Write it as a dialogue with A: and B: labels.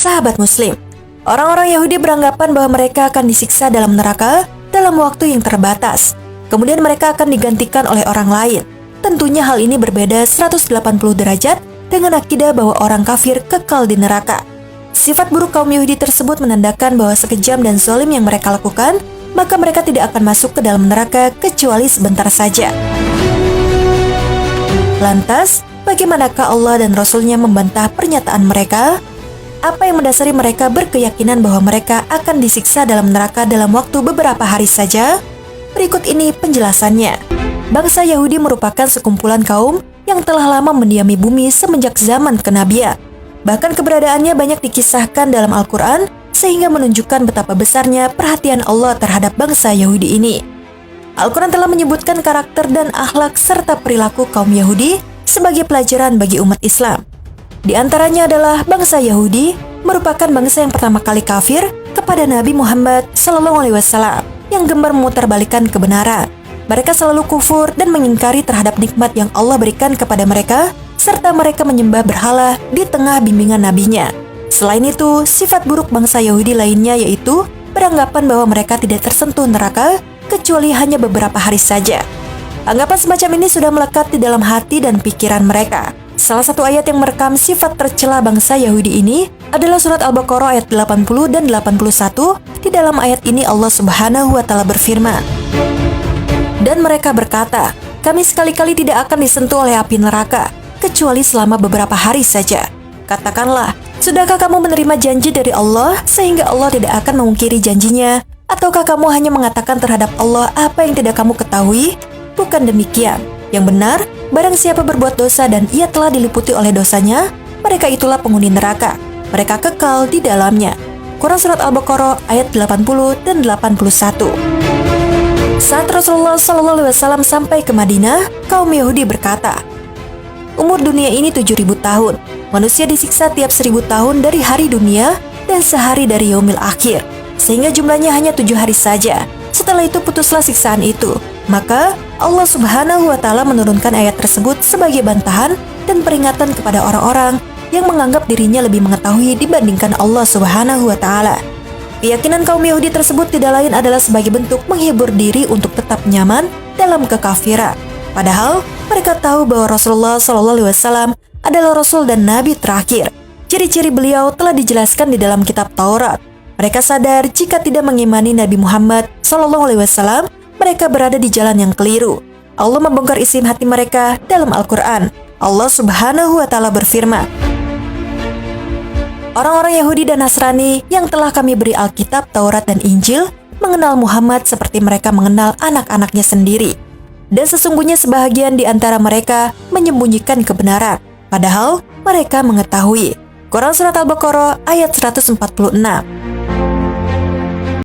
A: sahabat muslim. Orang-orang Yahudi beranggapan bahwa mereka akan disiksa dalam neraka dalam waktu yang terbatas. Kemudian mereka akan digantikan oleh orang lain. Tentunya hal ini berbeda 180 derajat dengan akidah bahwa orang kafir kekal di neraka. Sifat buruk kaum Yahudi tersebut menandakan bahwa sekejam dan zalim yang mereka lakukan, maka mereka tidak akan masuk ke dalam neraka kecuali sebentar saja. Lantas, bagaimanakah Allah dan Rasul-Nya membantah pernyataan mereka? Apa yang mendasari mereka berkeyakinan bahwa mereka akan disiksa dalam neraka dalam waktu beberapa hari saja? Berikut ini penjelasannya. Bangsa Yahudi merupakan sekumpulan kaum yang telah lama mendiami bumi semenjak zaman kenabian. Bahkan keberadaannya banyak dikisahkan dalam Al-Quran, sehingga menunjukkan betapa besarnya perhatian Allah terhadap bangsa Yahudi ini. Al-Quran telah menyebutkan karakter dan akhlak serta perilaku kaum Yahudi sebagai pelajaran bagi umat Islam. Di antaranya adalah bangsa Yahudi merupakan bangsa yang pertama kali kafir kepada Nabi Muhammad SAW yang gemar memutarbalikkan kebenaran. Mereka selalu kufur dan mengingkari terhadap nikmat yang Allah berikan kepada mereka, serta mereka menyembah berhala di tengah bimbingan nabinya. Selain itu, sifat buruk bangsa Yahudi lainnya yaitu beranggapan bahwa mereka tidak tersentuh neraka kecuali hanya beberapa hari saja. Anggapan semacam ini sudah melekat di dalam hati dan pikiran mereka. Salah satu ayat yang merekam sifat tercela bangsa Yahudi ini adalah surat Al-Baqarah ayat 80 dan 81. Di dalam ayat ini Allah Subhanahu wa Ta'ala berfirman, "Dan mereka berkata, kami sekali-kali tidak akan disentuh oleh api neraka kecuali selama beberapa hari saja. Katakanlah, sudahkah kamu menerima janji dari Allah sehingga Allah tidak akan memungkiri janjinya? Ataukah kamu hanya mengatakan terhadap Allah apa yang tidak kamu ketahui? Bukan demikian. Yang benar, barang siapa berbuat dosa dan ia telah diliputi oleh dosanya, mereka itulah penghuni neraka. Mereka kekal di dalamnya." Quran Surat Al-Baqarah ayat 80 dan 81. Saat Rasulullah SAW sampai ke Madinah, kaum Yahudi berkata, "Umur dunia ini 7.000 tahun. Manusia disiksa tiap 1.000 tahun dari hari dunia dan sehari dari yaumil akhir, sehingga jumlahnya hanya 7 hari saja. Setelah itu putuslah siksaan itu." Maka Allah Subhanahu wa Ta'ala menurunkan ayat tersebut sebagai bantahan dan peringatan kepada orang-orang yang menganggap dirinya lebih mengetahui dibandingkan Allah Subhanahu wa Ta'ala. Keyakinan kaum Yahudi tersebut tidak lain adalah sebagai bentuk menghibur diri untuk tetap nyaman dalam kekafiran. Padahal mereka tahu bahwa Rasulullah SAW adalah Rasul dan Nabi terakhir. Ciri-ciri beliau telah dijelaskan di dalam kitab Taurat. Mereka sadar jika tidak mengimani Nabi Muhammad SAW, mereka berada di jalan yang keliru. Allah membongkar isi hati mereka dalam Al-Quran. Allah Subhanahu wa Ta'ala berfirman, "Orang-orang Yahudi dan Nasrani yang telah kami beri Alkitab, Taurat, dan Injil mengenal Muhammad seperti mereka mengenal anak-anaknya sendiri. Dan sesungguhnya sebahagian di antara mereka menyembunyikan kebenaran, padahal mereka mengetahui." Quran Surat Al-Baqarah ayat 146.